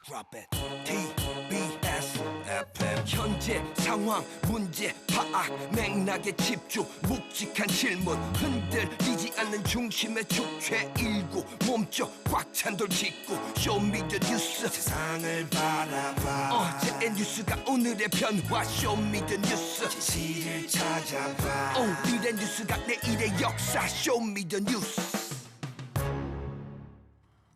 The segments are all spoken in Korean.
TBS FM 현재 상황 문제 파악 맥락에 집중 묵직한 질문 흔들리지 않는 중심의 축 최일구 몸쪽 꽉 찬 돌직구 쇼미더뉴스 세상을 바라봐 어제의 뉴스가 오늘의 변화 쇼미더뉴스 진실을 찾아봐 오늘의 뉴스가 내일의 역사 쇼미더뉴스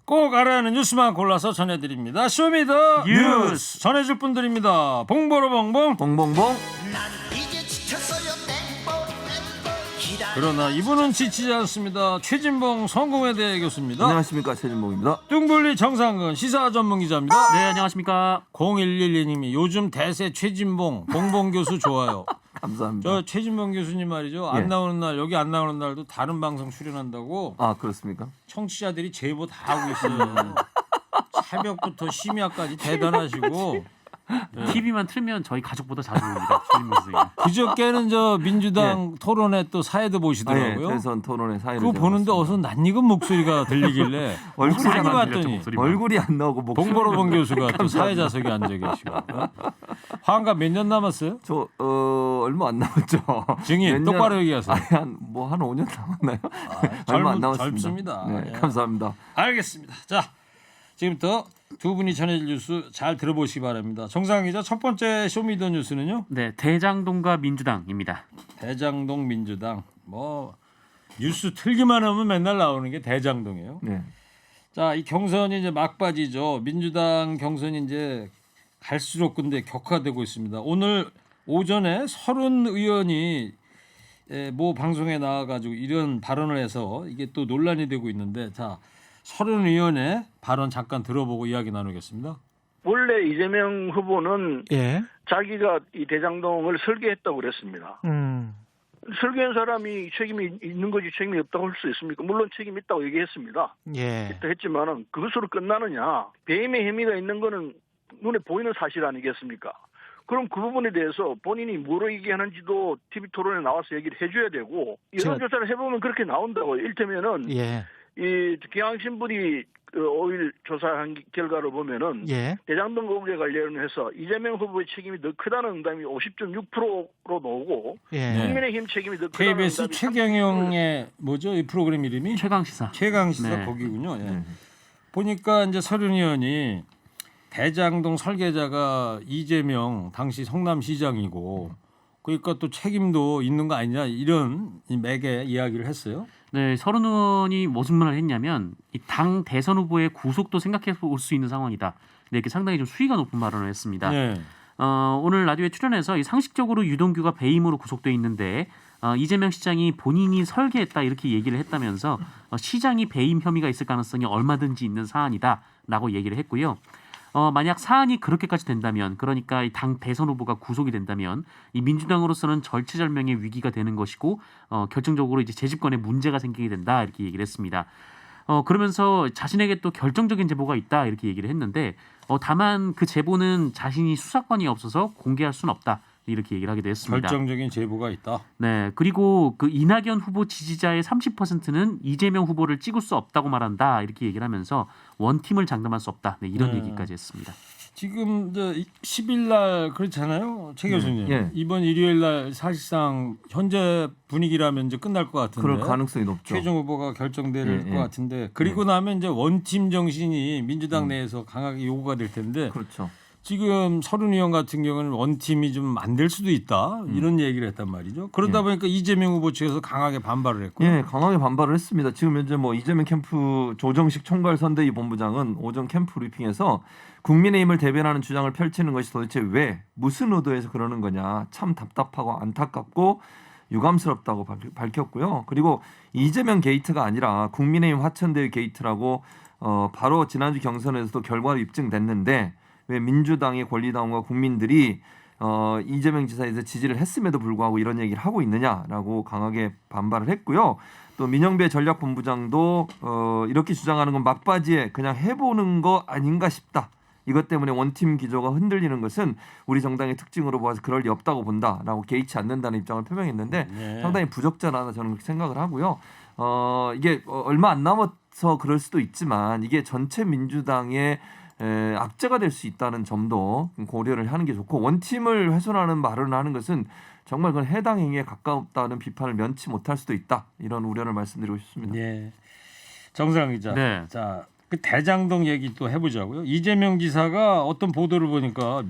꼭 알아야 하는 뉴스만 골라서 전해드립니다. 쇼미더 뉴스 전해줄 분들입니다. 봉보로봉봉 봉봉봉. 그러나 이분은 지치지 않습니다. 최진봉 성공회대 교수입니다. 안녕하십니까, 최진봉입니다. 뚱블리 정상근 시사 전문기자입니다. 네, 안녕하십니까. 0112님이 요즘 대세 최진봉 봉봉 교수 좋아요. 감사합니다. 저 최진봉 교수님 말이죠. 안 예. 나오는 날 여기 안 나오는 날도 다른 방송 출연한다고 아, 그렇습니까? 청취자들이 제보 다 하고 있어요. 새벽부터 심야까지 대단하시고 TV만 틀면 저희 가족보다 자주 봅니다. 주임 선생님. 그저께는 저 민주당 토론회 또 사회도 아, 예. 보시더라고요. 대선 토론의 사회를 그거 보는데 어서 낯익은 목소리가 들리길래 얼굴이 많이 안 봤더니 얼굴이 안 나오고 목소리. 봉보로봉 교수가 또 사회자석에 앉아 계시고 환갑 몇 년 남았어요? 저 얼마 안 남았죠. 증인 몇 년- 똑바로 얘기하세요. 아니, 한 5년 남았나요? 얼마 안 남았습니다. 젊습니다. 네, 예. 감사합니다. 알겠습니다. 자, 지금부터 두 분이 전해줄 뉴스 잘 들어보시기 바랍니다. 정상 기자 첫 번째 쇼미더 뉴스는요. 네, 대장동과 민주당입니다. 대장동 민주당 뭐 뉴스 틀기만 하면 맨날 나오는 게 대장동이에요. 네. 자, 이 경선이 이제 막바지죠. 민주당 경선이 이제 갈수록 근데 격화되고 있습니다. 오늘 오전에 30 의원이 모 방송에 나와가지고 이런 발언을 해서 이게 또 논란이 되고 있는데, 자, 30 의원의 발언 잠깐 들어보고 이야기 나누겠습니다. 원래 이재명 후보는 예. 자기가 이 대장동을 설계했다고 그랬습니다. 설계한 사람이 책임이 있는 거지 책임이 없다고 할 수 있습니까? 물론 책임이 있다고 얘기했습니다. 예. 했지만은 그것으로 끝나느냐? 배임의 혐의가 있는 거는 눈에 보이는 사실 아니겠습니까? 그럼 그 부분에 대해서 본인이 뭐로 얘기하는지도 TV 토론에 나와서 얘기를 해줘야 되고, 여론조사를 해보면 그렇게 나온다고. 이를테면은 예. 이 경향신문이 5일 조사한 결과를 보면은 예. 대장동 의혹에 관련해서 이재명 후보의 책임이 더 크다는 응답이 50.6%로 나오고 예. 국민의힘 책임이 더 크다는 KBS 응답이 최경영의 뭐죠? 이 프로그램 이름이 최강 시사. 최강시사 네. 거기군요. 예. 보니까 이제 30 의원이 대장동 설계자가 이재명 당시 성남시장이고, 그러니까 또 책임도 있는 거 아니냐 이런 맥의 이야기를 했어요. 네, 서른 의원이 무슨 말을 했냐면 이 당 대선 후보의 구속도 생각해 볼 수 있는 상황이다. 네, 이렇게 상당히 좀 수위가 높은 발언을 했습니다. 네. 오늘 라디오에 출연해서 이 상식적으로 유동규가 배임으로 구속돼 있는데 이재명 시장이 본인이 설계했다 이렇게 얘기를 했다면서 시장이 배임 혐의가 있을 가능성이 얼마든지 있는 사안이다라고 얘기를 했고요. 만약 사안이 그렇게까지 된다면, 그러니까 이 당 대선 후보가 구속이 된다면 이 민주당으로서는 절체절명의 위기가 되는 것이고 결정적으로 이제 재집권에 문제가 생기게 된다 이렇게 얘기를 했습니다. 그러면서 자신에게 또 결정적인 제보가 있다 이렇게 얘기를 했는데 다만 그 제보는 자신이 수사권이 없어서 공개할 수는 없다 이렇게 얘기를 하기도 했습니다. 결정적인 제보가 있다. 네, 그리고 그 이낙연 후보 지지자의 30%는 이재명 후보를 찍을 수 없다고 말한다 이렇게 얘기를 하면서 원팀을 장담할 수 없다. 네, 이런 얘기까지 했습니다. 지금 10일 날 그렇잖아요, 최 교수님. 예. 이번 일요일 날 사실상 현재 분위기라면 이제 끝날 것 같은데. 그럴 가능성이 높죠. 최종 후보가 결정될 예, 것 예. 같은데, 그리고 나면 이제 원팀 정신이 민주당 내에서 강하게 요구가 될 텐데, 그렇죠. 지금 30 의원 같은 경우는 원팀이 좀 만들 수도 있다 이런 얘기를 했단 말이죠. 그러다 예. 보니까 이재명 후보 측에서 강하게 반발을 했고. 예, 강하게 반발을 했습니다. 지금 현재 뭐 이재명 캠프 조정식 총괄 선대위 본부장은 오전 캠프 브리핑에서 국민의힘을 대변하는 주장을 펼치는 것이 도대체 왜 무슨 의도에서 그러는 거냐, 참 답답하고 안타깝고 유감스럽다고 밝혔고요. 그리고 이재명 게이트가 아니라 국민의힘 화천대유 게이트라고 바로 지난주 경선에서도 결과로 입증됐는데 왜 민주당의 권리당원과 국민들이 이재명 지사에서 지지를 했음에도 불구하고 이런 얘기를 하고 있느냐라고 강하게 반발을 했고요. 또 민영배 전략본부장도 이렇게 주장하는 건 막바지에 그냥 해보는 거 아닌가 싶다. 이것 때문에 원팀 기조가 흔들리는 것은 우리 정당의 특징으로 보아서 그럴 리 없다고 본다라고 개의치 않는다는 입장을 표명했는데 네. 상당히 부적절하다 저는 그렇게 생각을 하고요. 이게 얼마 안 남아서 그럴 수도 있지만 이게 전체 민주당의 악재가 될 수 있다는 점도 고려를 하는 게 좋고 원팀을 훼손하는 말을 하는 것은 정말 그건 해당 행위에 가깝다는 비판을 면치 못할 수도 있다. 이런 우려를 말씀드리고 싶습니다. 예. 정상 기자. 네. 자, 그 대장동 얘기 또 해보자고요. 이재명 지사가 어떤 보도를 보니까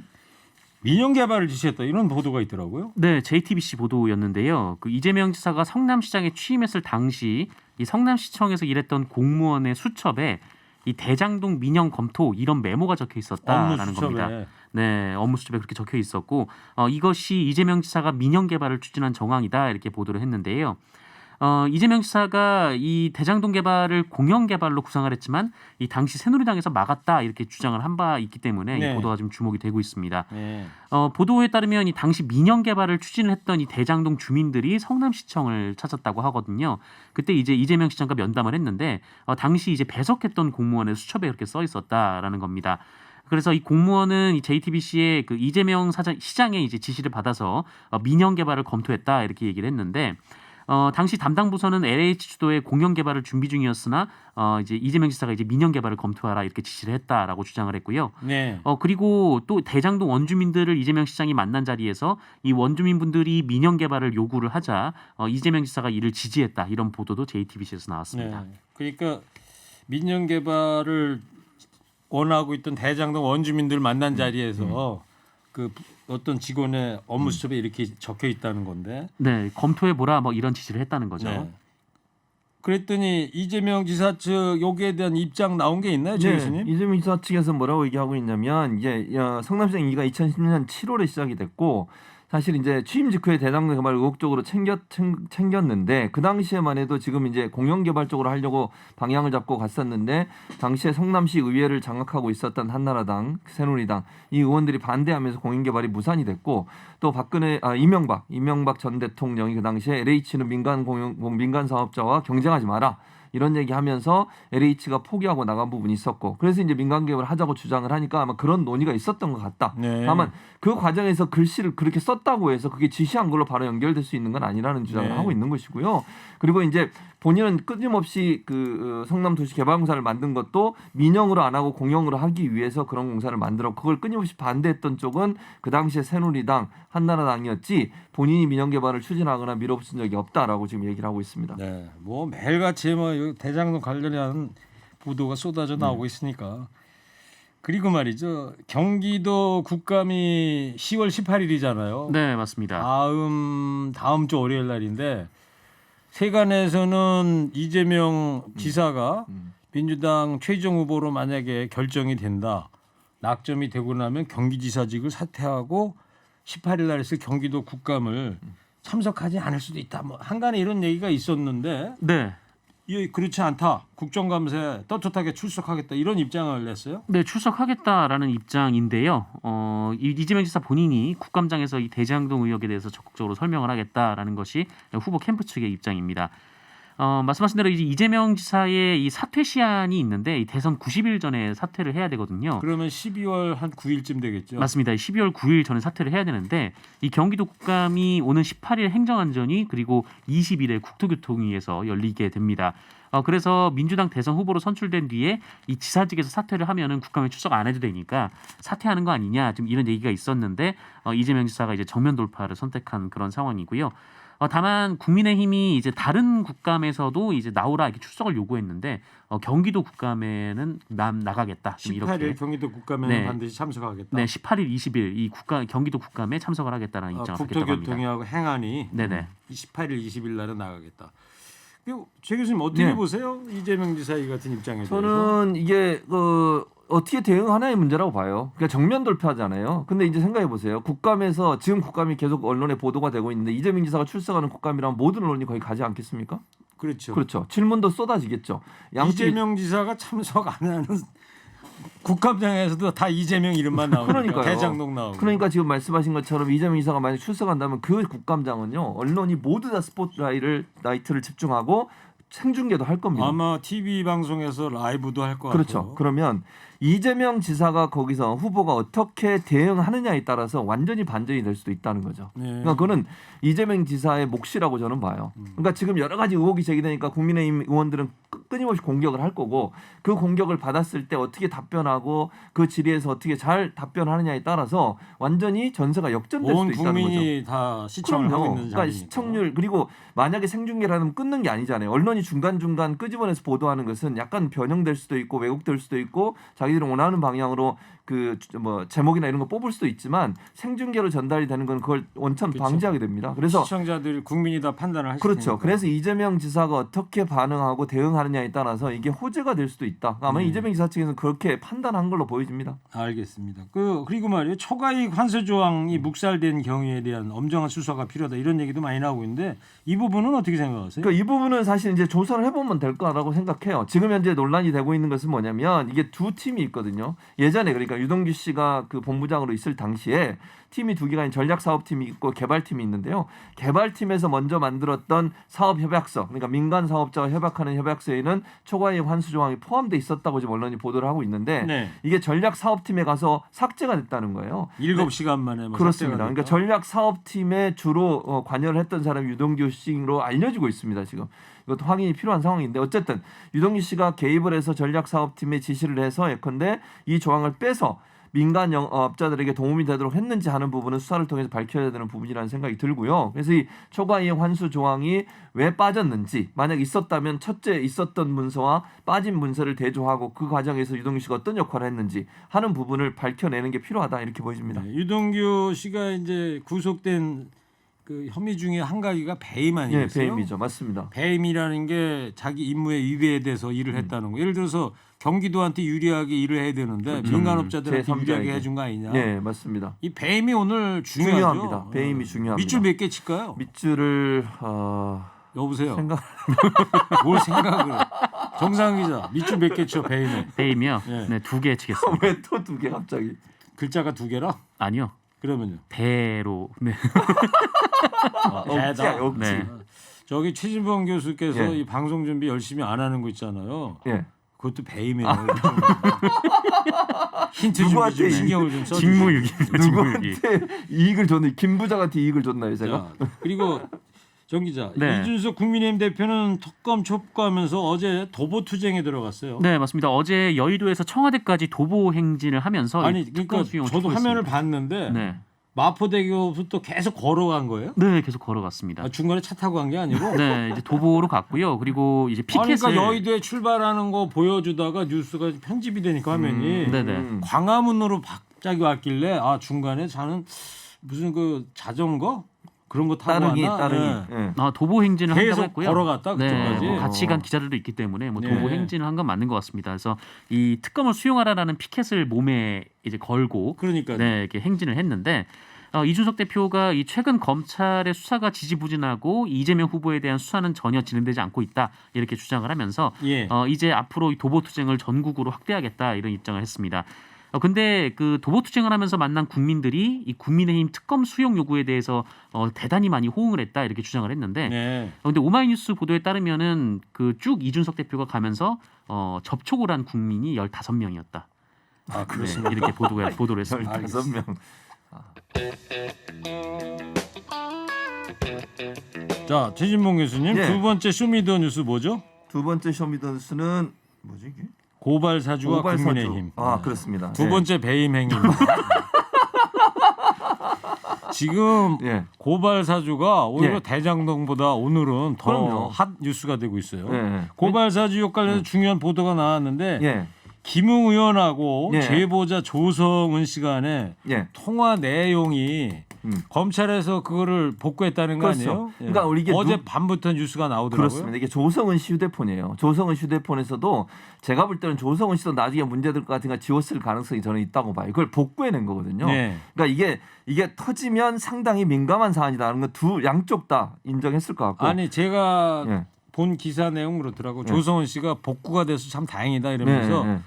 민영 개발을 지시했다 이런 보도가 있더라고요. 네, JTBC 보도였는데요. 그 이재명 지사가 성남시장에 취임했을 당시 이 성남시청에서 일했던 공무원의 수첩에 이 대장동 민영 검토 이런 메모가 적혀 있었다라는 겁니다. 네, 업무 수첩에 그렇게 적혀 있었고 이것이 이재명 지사가 민영 개발을 추진한 정황이다 이렇게 보도를 했는데요. 이재명 지사가 이 대장동 개발을 공영 개발로 구상을 했지만 이 당시 새누리당에서 막았다 이렇게 주장을 한 바 있기 때문에 네. 이 보도가 좀 주목이 되고 있습니다. 네. 보도에 따르면 이 당시 민영 개발을 추진을 했던 이 대장동 주민들이 성남시청을 찾았다고 하거든요. 그때 이제 이재명 시장과 면담을 했는데 당시 이제 배석했던 공무원의 수첩에 그렇게 써 있었다라는 겁니다. 그래서 이 공무원은 이 JTBC의 그 이재명 시장의 이제 지시를 받아서 민영 개발을 검토했다 이렇게 얘기를 했는데. 당시 담당 부서는 LH 주도의 공영 개발을 준비 중이었으나 이제 이재명 지사가 이제 민영 개발을 검토하라 이렇게 지시를 했다라고 주장을 했고요. 네. 그리고 또 대장동 원주민들을 이재명 시장이 만난 자리에서 이 원주민분들이 민영 개발을 요구를 하자 이재명 지사가 이를 지지했다 이런 보도도 JTBC에서 나왔습니다. 네. 그러니까 민영 개발을 원하고 있던 대장동 원주민들 만난 자리에서 그 어떤 직원의 업무 수첩에 이렇게 적혀 있다는 건데. 네, 검토해 보라 뭐 이런 지시를 했다는 거죠. 네. 그랬더니 이재명 지사 측 여기에 대한 입장 나온 게 있나요, 조 교수님? 이재명 지사 측에서 뭐라고 얘기하고 있냐면 이제 성남시장 임기가 2010년 7월에 시작이 됐고 사실 이제 취임 직후에 대장동 개발 의혹적으로 챙겼는데 그 당시에만 해도 지금 이제 공영 개발 쪽으로 하려고 방향을 잡고 갔었는데 당시에 성남시 의회를 장악하고 있었던 한나라당, 새누리당 이 의원들이 반대하면서 공영 개발이 무산이 됐고 또 이명박 전 대통령이 그 당시에 LH는 민간 사업자와 경쟁하지 마라. 이런 얘기하면서 LH가 포기하고 나간 부분이 있었고 그래서 이제 민간 개발을 하자고 주장을 하니까 아마 그런 논의가 있었던 것 같다. 네. 다만 그 과정에서 글씨를 그렇게 썼다고 해서 그게 지시한 걸로 바로 연결될 수 있는 건 아니라는 주장을 네. 하고 있는 것이고요. 그리고 이제 본인은 끊임없이 그 성남도시개발공사를 만든 것도 민영으로 안 하고 공영으로 하기 위해서 그런 공사를 만들었고 그걸 끊임없이 반대했던 쪽은 그 당시에 새누리당, 한나라당이었지 본인이 민영 개발을 추진하거나 밀어붙인 적이 없다라고 지금 얘기를 하고 있습니다. 네. 뭐 매일같이 뭐 대장동 관련한 보도가 쏟아져 나오고 있으니까. 그리고 말이죠. 경기도 국감이 10월 18일이잖아요. 네, 맞습니다. 다음 주 월요일 날인데 세간에서는 이재명 지사가 민주당 최종 후보로 만약에 결정이 된다. 낙점이 되고 나면 경기지사직을 사퇴하고 18일 날 있을 경기도 국감을 참석하지 않을 수도 있다. 뭐 한간에 이런 얘기가 있었는데 네. 그렇지 않다. 국정감사에 떳떳하게 출석하겠다. 이런 입장을 냈어요. 네, 출석하겠다라는 입장인데요. 이재명 지사 본인이 국감장에서 이 대장동 의혹에 대해서 적극적으로 설명을 하겠다라는 것이 후보 캠프 측의 입장입니다. 말씀하신 대로 이재명 지사의 이 사퇴 시한이 있는데 이 대선 90일 전에 사퇴를 해야 되거든요. 그러면 12월 한 9일쯤 되겠죠. 맞습니다. 12월 9일 전에 사퇴를 해야 되는데 이 경기도 국감이 오는 18일 행정안전위 그리고 20일에 국토교통위에서 열리게 됩니다. 그래서 민주당 대선 후보로 선출된 뒤에 이 지사직에서 사퇴를 하면은 국감에 출석 안 해도 되니까 사퇴하는 거 아니냐 좀 이런 얘기가 있었는데 이재명 지사가 이제 정면 돌파를 선택한 그런 상황이고요. 다만 국민의힘이 이제 다른 국감에서도 이제 나오라 이렇게 출석을 요구했는데 경기도 국감에는 나가겠다. 18일 이렇게. 경기도 국감에는 네. 반드시 참석하겠다. 네, 18일, 20일 이 경기도 국감에 참석을 하겠다는 입장을 밝혔다고 합니다. 국토교통위하고 행안이 네네. 18일, 20일 날은 나가겠다. 최 교수님 어떻게 네. 보세요? 이재명 지사 이 같은 입장에 대해서. 저는 이게 어떻게 대응하나의 문제라고 봐요. 그러니까 정면 돌파하잖아요. 근데 이제 생각해 보세요. 국감에서 지금 국감이 계속 언론에 보도가 되고 있는데 이재명 지사가 출석하는 국감이라면 모든 언론이 거의 가지 않겠습니까? 그렇죠. 그렇죠. 질문도 쏟아지겠죠. 이재명 지사가 참석 안 하는 국감장에서도 다 이재명 이름만 나오니까 그러니까요. 대장동 나오고. 그러니까 지금 말씀하신 것처럼 이재명 지사가 만약 출석한다면 그 국감장은요 언론이 모두 다 스포트라이트를 집중하고 생중계도 할 겁니다. 아마 TV 방송에서 라이브도 할 것 그렇죠. 같아요. 그러면 이재명 지사가 거기서 후보가 어떻게 대응하느냐에 따라서 완전히 반전이 될 수도 있다는 거죠. 네. 그러니까 그거는 이재명 지사의 몫이라고 저는 봐요. 그러니까 지금 여러 가지 의혹이 제기되니까 국민의힘 의원들은 끊임없이 공격을 할 거고 그 공격을 받았을 때 어떻게 답변하고 그 질의에서 어떻게 잘 답변하느냐에 따라서 완전히 전세가 역전될 온 수도 있다는 거죠. 국민이 다 시청을 하고 있는 그러니까 장면이니까. 시청률 그리고 만약에 생중계라면 끊는 게 아니잖아요. 언론이 중간중간 끄집어내서 보도하는 것은 약간 변형될 수도 있고 왜곡될 수도 있고 자기들이 원하는 방향으로 그 뭐 제목이나 이런 거 뽑을 수도 있지만 생중계로 전달이 되는 건 그걸 원천 그렇죠. 방지하게 됩니다. 그래서 시청자들 국민이 다 판단을 하시니까. 그렇죠. 그래서 이재명 지사가 어떻게 반응하고 대응하느냐에 따라서 이게 호재가 될 수도 있다. 아마 이재명 지사 측에서는 그렇게 판단한 걸로 보여집니다. 알겠습니다. 그리고 말이에요. 초과이익 환수 조항이 묵살된 경우에 대한 엄정한 수사가 필요하다 이런 얘기도 많이 나오고 있는데 이 부분은 어떻게 생각하세요? 그러니까 이 부분은 사실 이제 조사를 해보면 될 거라고 생각해요. 지금 현재 논란이 되고 있는 것은 뭐냐면 이게 두 팀이 있거든요. 예전에 그러니까 유동규 씨가 그 본부장으로 있을 당시에 팀이 두 개가 전략사업팀이 있고 개발팀이 있는데요. 개발팀에서 먼저 만들었던 사업협약서, 그러니까 민간 사업자와 협약하는 협약서에는 초과이익 환수 조항이 포함돼 있었다고 지금 언론이 보도를 하고 있는데 네. 이게 전략사업팀에 가서 삭제가 됐다는 거예요. 7시간 만에 뭐 그렇습니다. 삭제가 그러니까 됐다. 전략사업팀에 주로 관여를 했던 사람이 유동규 씨로 알려지고 있습니다. 지금 이것도 확인이 필요한 상황인데 어쨌든 유동규 씨가 개입을 해서 전략사업팀에 지시를 해서 예컨대 이 조항을 빼서 민간 영업자들에게 도움이 되도록 했는지 하는 부분은 수사를 통해서 밝혀야 되는 부분이라는 생각이 들고요. 그래서 이 초과이익 환수 조항이 왜 빠졌는지 만약 있었다면 첫째 있었던 문서와 빠진 문서를 대조하고 그 과정에서 유동규 씨가 어떤 역할을 했는지 하는 부분을 밝혀내는 게 필요하다 이렇게 보여집니다. 네, 유동규 씨가 이제 구속된 그 혐의 중에 한 가지가 배임 예, 아니겠어요? 배임이죠. 맞습니다. 배임이라는 게 자기 임무에 위배돼서 일을 했다는 거. 예를 들어서 경기도한테 유리하게 일을 해야 되는데 민간업자들한테 제3자에게. 유리하게 해준 거 아니냐. 예, 맞습니다. 이 배임이 오늘 중요하죠. 중요합니다. 배임이 중요합니다. 밑줄 몇 개 칠까요? 밑줄을 여보세요. 생각 뭘 생각을 해. 정상 기자 밑줄 몇 개 쳐 배임에. 배임이요. 예. 네, 2개 치겠습니다. 왜 또 두 개 갑자기? 글자가 2개라? 아니요. 그러면요. 배로. 네. 배다. 억지. 네. 저기 최진범 교수께서 예. 이 방송 준비 열심히 안 하는 거 있잖아요. 예. 그것도 배임이에요. 힌트 좀 누구한테 좀 신경을 좀 써주세요. 직무유기입니다. 직무유기. 누구한테 이익을 줬나? 김 부장한테 이익을 줬나요, 제가? 자, 그리고 정 기자, 네. 이준석 국민의힘 대표는 특검 촉구하면서 어제 도보 투쟁에 들어갔어요. 네, 맞습니다. 어제 여의도에서 청와대까지 도보 행진을 하면서 아니 이 특검 그러니까 수용을 저도 촉구했습니다. 화면을 봤는데 네. 마포대교부터 계속 걸어간 거예요? 네, 계속 걸어갔습니다. 아, 중간에 차 타고 간 게 아니고? 네, 이제 도보로 갔고요. 그리고 이제 아니, 피켓을 그러니까 여의도에 출발하는 거 보여주다가 뉴스가 편집이 되니까 화면이 네네. 광화문으로 갑자기 왔길래 아 중간에 저는 무슨 그 자전거 그런 거 타고 따릉이 왔나? 따릉이. 네. 예. 도보 행진을 한다고 계속 했고요. 걸어갔다 그쪽까지. 네, 같이 간 기자들도 있기 때문에 뭐 네. 도보 행진을 한 건 맞는 것 같습니다. 그래서 이 특검을 수용하라라는 피켓을 몸에 이제 걸고 그러니까요. 네, 이렇게 행진을 했는데 이준석 대표가 이 최근 검찰의 수사가 지지부진하고 이재명 후보에 대한 수사는 전혀 진행되지 않고 있다 이렇게 주장을 하면서 예. 이제 앞으로 이 도보 투쟁을 전국으로 확대하겠다 이런 입장을 했습니다. 근데 그 도보 투쟁을 하면서 만난 국민들이 이 국민의힘 특검 수용 요구에 대해서 대단히 많이 호응을 했다 이렇게 주장을 했는데 네. 근데 오마이뉴스 보도에 따르면은 그 쭉 이준석 대표가 가면서 접촉을 한 국민이 15명이었다. 아 네, 이렇게 보도를 했습니다. 15명. 자 최진봉 교수님 예. 두 번째 쇼미더뉴스 뭐죠? 두 번째 쇼미더뉴스는 뭐지 이게? 고발 사주와 고발 사주. 국민의힘. 아, 그렇습니다. 두 예. 번째 배임 행위입니다. 지금 예. 고발 사주가 오히려 예. 대장동보다 오늘은 더 그럼요. 핫 뉴스가 되고 있어요. 예. 고발 사주 관련해서 중요한 보도가 나왔는데 예. 김웅 의원하고 예. 제보자 조성은 씨 간의 예. 통화 내용이 검찰에서 그거를 복구했다는 거 그렇죠. 아니에요? 예. 그러니까 우리 이게 어제 밤부터 뉴스가 나오더라고요. 그렇습니다. 이게 조성은 씨 휴대폰이에요. 조성은 씨 휴대폰에서도 제가 볼 때는 조성은 씨도 나중에 문제될 것 같으니까 지웠을 가능성이 저는 있다고 봐요. 그걸 복구해낸 거거든요. 네. 그러니까 이게 터지면 상당히 민감한 사안이다라는 건 두 양쪽 다 인정했을 것 같고. 아니 제가 예. 본 기사 내용 그렇더라고. 네. 조성은 씨가 복구가 돼서 참 다행이다 이러면서 네,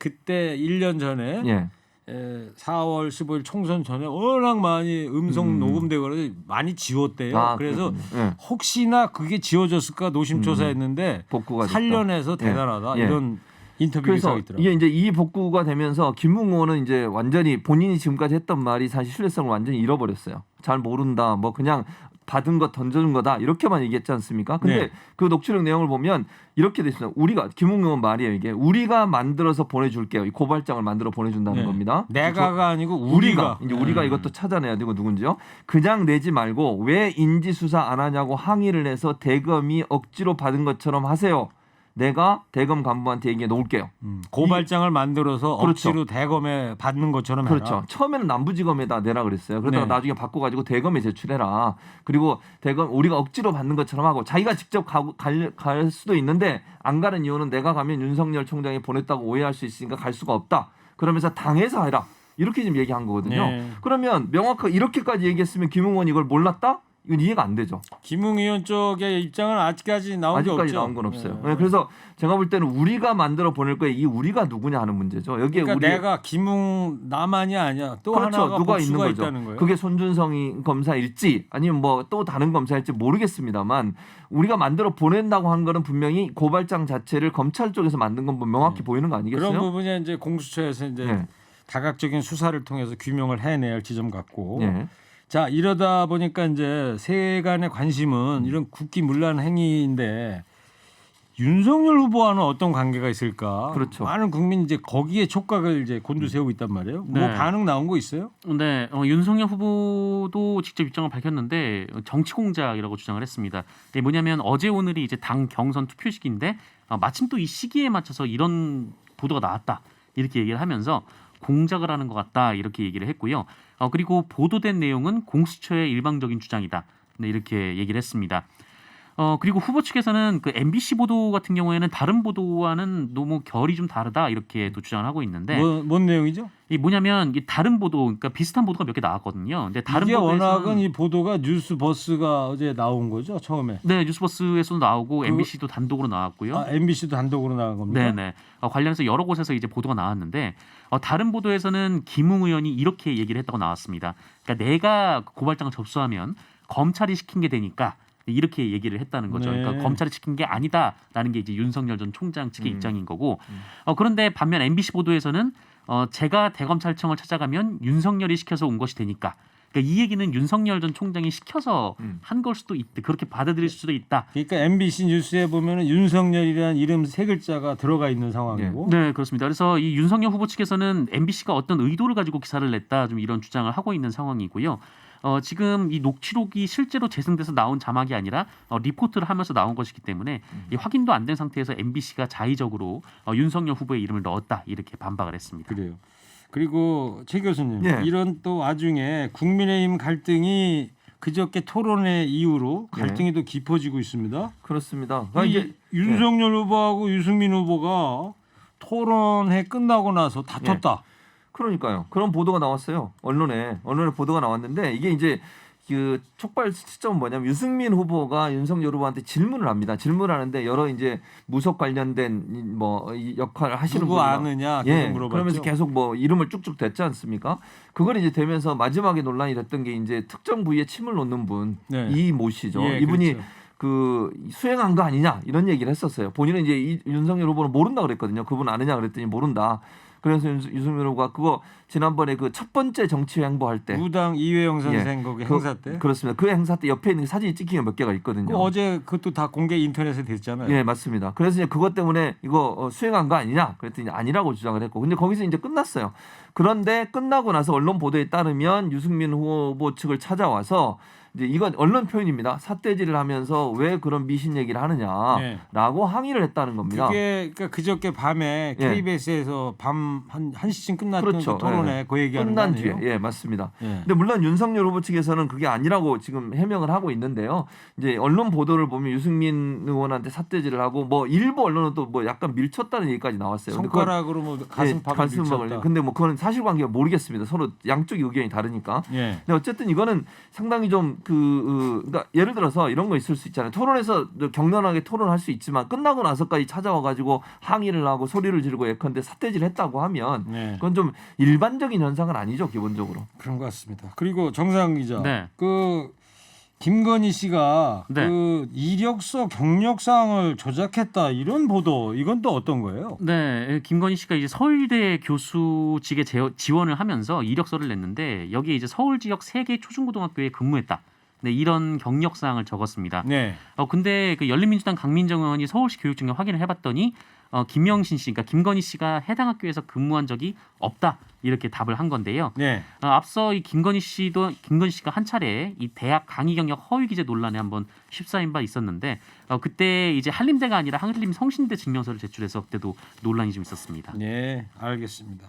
그때 1년 전에 예. 4월 15일 총선 전에 워낙 많이 음성 녹음되거나 많이 지웠대요. 그래서 예. 혹시나 그게 지워졌을까 노심초사했는데 복구가 됐다. 살려내서 대단하다 예. 이런 인터뷰 그래서 기사가 있더라고요. 이게 이제 이 복구가 되면서 김웅 의원은 이제 완전히 본인이 지금까지 했던 말이 사실 신뢰성을 완전히 잃어버렸어요. 잘 모른다, 뭐 그냥 받은 거 던져준 거다 이렇게만 얘기했지 않습니까? 근데 네. 그 녹취록 내용을 보면 이렇게 돼 있습니다. 우리가 김웅 의원 말이에요. 이게 우리가 만들어서 보내줄게요. 이 고발장을 만들어 보내준다는 네. 겁니다. 내가가 아니고 우리가 이제 우리가 이것도 찾아내야 되고 누군지요. 그냥 내지 말고 왜 인지 수사 안 하냐고 항의를 해서 대검이 억지로 받은 것처럼 하세요. 내가 대검 간부한테 얘기해 놓을게요. 고발장을 만들어서 그렇죠. 억지로 대검에 받는 것처럼 해라. 그렇죠. 처음에는 남부지검에다 내라 그랬어요. 그러다가 네. 나중에 바꿔가지고 대검에 제출해라. 그리고 대검 우리가 억지로 받는 것처럼 하고 자기가 직접 갈 수도 있는데 안 가는 이유는 내가 가면 윤석열 총장이 보냈다고 오해할 수 있으니까 갈 수가 없다. 그러면서 당해서 해라. 이렇게 지금 얘기한 거거든요. 네. 그러면 명확하게 이렇게까지 얘기했으면 김웅원 이걸 몰랐다? 이건 이해가 안 되죠. 김웅 의원 쪽의 입장은 아직까지 나온 게 아직까지 없죠. 나온 건 없어요. 네. 네, 그래서 제가 볼 때는 우리가 만들어 보낼 거에 이 우리가 누구냐 하는 문제죠. 여기에 그러니까 우리 내가 김웅 나만이 아니야. 또 그렇죠. 하나가 누가 복수가 있는 거죠. 있다는 거예요. 그게 손준성 검사일지 아니면 뭐 또 다른 검사일지 모르겠습니다만 우리가 만들어 보낸다고 한 거는 분명히 고발장 자체를 검찰 쪽에서 만든 건 명확히 보이는 거 아니겠어요? 그런 부분이 이제 공수처에서 이제 네. 다각적인 수사를 통해서 규명을 해내야 할 지점 같고. 네. 자 이러다 보니까 이제 세간의 관심은 이런 국기문란 행위인데 윤석열 후보와는 어떤 관계가 있을까? 그렇죠. 많은 국민이 이제 거기에 촉각을 이제 곤두세우고 있단 말이에요. 뭐 네. 반응 나온 거 있어요? 네, 윤석열 후보도 직접 입장을 밝혔는데 정치 공작이라고 주장을 했습니다. 이게 뭐냐면 어제 오늘이 이제 당 경선 투표식인데 마침 또 이 시기에 맞춰서 이런 보도가 나왔다 이렇게 얘기를 하면서 공작을 하는 것 같다 이렇게 얘기를 했고요. 그리고 보도된 내용은 공수처의 일방적인 주장이다. 네, 이렇게 얘기를 했습니다. 그리고 후보 측에서는 그 MBC 보도 같은 경우에는 다른 보도와는 너무 결이 좀 다르다 이렇게 또 주장을 하고 있는데 뭔 내용이죠? 이 뭐냐면 이 다른 보도, 그러니까 비슷한 보도가 몇 개 나왔거든요. 근데 다른 이게 보도에서는 워낙은 이 보도가 뉴스버스가 어제 나온 거죠 처음에. 네 뉴스버스에서도 나오고 MBC도 단독으로 나왔고요. 아, MBC도 단독으로 나간 겁니까? 네네. 관련해서 여러 곳에서 이제 보도가 나왔는데 다른 보도에서는 김웅 의원이 이렇게 얘기를 했다고 나왔습니다. 그러니까 내가 고발장을 접수하면 검찰이 시킨 게 되니까 이렇게 얘기를 했다는 거죠. 네. 그러니까 검찰이 시킨 게 아니다라는 게 이제 윤석열 전 총장 측의 입장인 거고. 그런데 반면 MBC 보도에서는 제가 대검찰청을 찾아가면 윤석열이 시켜서 온 것이 되니까. 그러니까 이 얘기는 윤석열 전 총장이 시켜서 한 걸 수도 있다. 그렇게 받아들일 수도 있다. 그러니까 MBC 뉴스에 보면은 윤석열이라는 이름 세 글자가 들어가 있는 상황이고. 네, 그렇습니다. 그래서 이 윤석열 후보 측에서는 MBC가 어떤 의도를 가지고 기사를 냈다 좀 이런 주장을 하고 있는 상황이고요. 지금 이 녹취록이 실제로 재생돼서 나온 자막이 아니라 리포트를 하면서 나온 것이기 때문에 이 확인도 안 된 상태에서 MBC가 자의적으로 윤석열 후보의 이름을 넣었다 이렇게 반박을 했습니다. 그래요. 그리고 최 교수님 예. 이런 또 와중에 국민의힘 갈등이 그저께 토론회 이후로 갈등이 또 깊어지고 있습니다. 그렇습니다. 이 윤석열 후보하고 유승민 후보가 토론회 끝나고 나서 다퉜다. 그러니까요. 그런 보도가 나왔어요. 언론에 보도가 나왔는데 이게 이제 그 촉발 시점은 뭐냐면 유승민 후보가 윤석열 후보한테 질문을 합니다. 질문하는데 여러 이제 무속 관련된 뭐 역할을 하시는 누구 분이 아느냐 계속 예, 물어봤죠. 그러면서 계속 뭐 이름을 쭉쭉 댔지 않습니까? 그걸 이제 되면서 마지막에 논란이 됐던 게 이제 특정 부위에 침을 놓는 분 네. 이모 씨죠. 예, 이분이 그렇죠. 그 수행한 거 아니냐 이런 얘기를 했었어요. 본인은 이제 윤석열 후보는 모른다 그랬거든요. 그분 아느냐 그랬더니 모른다. 그래서 유승민 후보가 그거 지난번에 그 첫 번째 정치 행보할 때 무당 이회영 선생 거기 행사 때. 그렇습니다. 그 행사 때 옆에 있는 사진이 찍힌 게 몇 개가 있거든요. 어제 그것도 다 공개 인터넷에 됐잖아요. 예, 맞습니다. 그래서 이제 그것 때문에 이거 수행한 거 아니냐? 그랬더니 아니라고 주장을 했고, 근데 거기서 이제 끝났어요. 그런데 끝나고 나서 언론 보도에 따르면 유승민 후보 측을 찾아와서 이제 이건 언론 표현입니다. 삿대질을 하면서 왜 그런 미신 얘기를 하느냐라고 항의를 했다는 겁니다. 그게 그러니까 그저께 밤에 예. KBS에서 밤 한 1시쯤 끝났던 그렇죠. 그 토론회 예. 그 얘기하는 끝난 거 아니에요? 뒤에, 예, 맞습니다. 예. 근데 물론 윤석열 후보 측에서는 그게 아니라고 지금 해명을 하고 있는데요. 이제 언론 보도를 보면 유승민 의원한테 삿대질을 하고 뭐 일부 언론은 또 뭐 약간 밀쳤다는 얘기까지 나왔어요. 근데 그건 손가락으로 뭐 가슴팍을 밀쳤다. 근데 뭐 그건 사실관계가 모르겠습니다. 서로 양쪽 의견이 다르니까. 예. 근데 어쨌든 이거는 상당히 좀 그러니까 예를 들어서 이런 거 있을 수 있잖아요. 토론에서 격렬하게 토론할 수 있지만 끝나고 나서까지 찾아와가지고 항의를 하고 소리를 지르고 예컨대 삿대질했다고 하면 네. 그건 좀 일반적인 현상은 아니죠, 기본적으로. 그런 것 같습니다. 그리고 정상 기자, 네. 그 김건희 씨가 네. 그 이력서 경력 사항을 조작했다 이런 보도, 이건 또 어떤 거예요? 네, 김건희 씨가 이제 서울대 교수직에 지원을 하면서 이력서를 냈는데 여기에 이제 서울 지역 3개 초중고등학교에 근무했다. 네, 이런 경력 사항을 적었습니다. 네. 근데 그 열린민주당 강민정 의원이 서울시 교육청에 확인을 해봤더니 김영신 씨, 그러니까 김건희 씨가 해당 학교에서 근무한 적이 없다 이렇게 답을 한 건데요. 네. 앞서 이 김건희 씨가 한 차례 이 대학 강의 경력 허위 기재 논란에 한번 휩싸인 바 있었는데 그때 이제 한림대가 아니라 한림 성신대 증명서를 제출해서 그때도 논란이 좀 있었습니다. 네, 알겠습니다.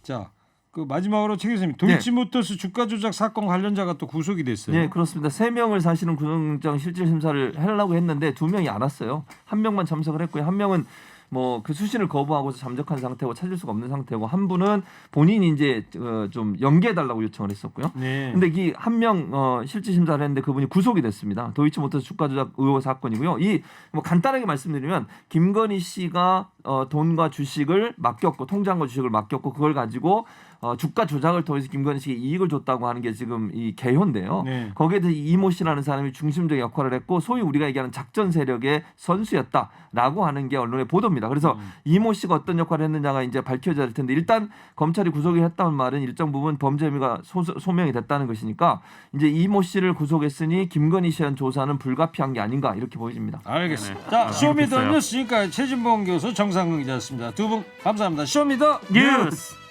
자, 그 마지막으로 최 교수님, 도이치모터스 주가 조작 사건 관련자가 또 구속이 됐어요. 네, 그렇습니다. 3명을 사실은 구속영장 실질 심사를 하려고 했는데 2명이 안 왔어요. 1명만 참석을 했고요. 1명은 뭐 그 수신을 거부하고서 잠적한 상태고 찾을 수가 없는 상태고, 한 분은 본인이 이제 좀 연기해달라고 요청을 했었고요. 네. 근데 이 한 명 실질 심사를 했는데 그분이 구속이 됐습니다. 도이치모터스 주가 조작 의혹 사건이고요. 이 뭐 간단하게 말씀드리면 김건희 씨가 돈과 주식을 맡겼고, 통장과 주식을 맡겼고, 그걸 가지고 주가 조작을 통해서 김건희 씨에게 이익을 줬다고 하는 게 지금 이 개요인데요. 네. 거기에 대해서 이모 씨라는 사람이 중심적 역할을 했고, 소위 우리가 얘기하는 작전 세력의 선수였다라고 하는 게 언론의 보도입니다. 그래서 이모 씨가 어떤 역할을 했느냐가 이제 밝혀져야 될 텐데, 일단 검찰이 구속을 했다는 말은 일정 부분 범죄 혐의가 소명이 됐다는 것이니까 이제 이모 씨를 구속했으니 김건희 씨에 대한 조사는 불가피한 게 아닌가 이렇게 보여집니다. 알겠습니다. 네. 자, 쇼미더 뉴스 지금까지 최진봉 교수, 정상근 기자였습니다. 두 분 감사합니다. 쇼미더 뉴스.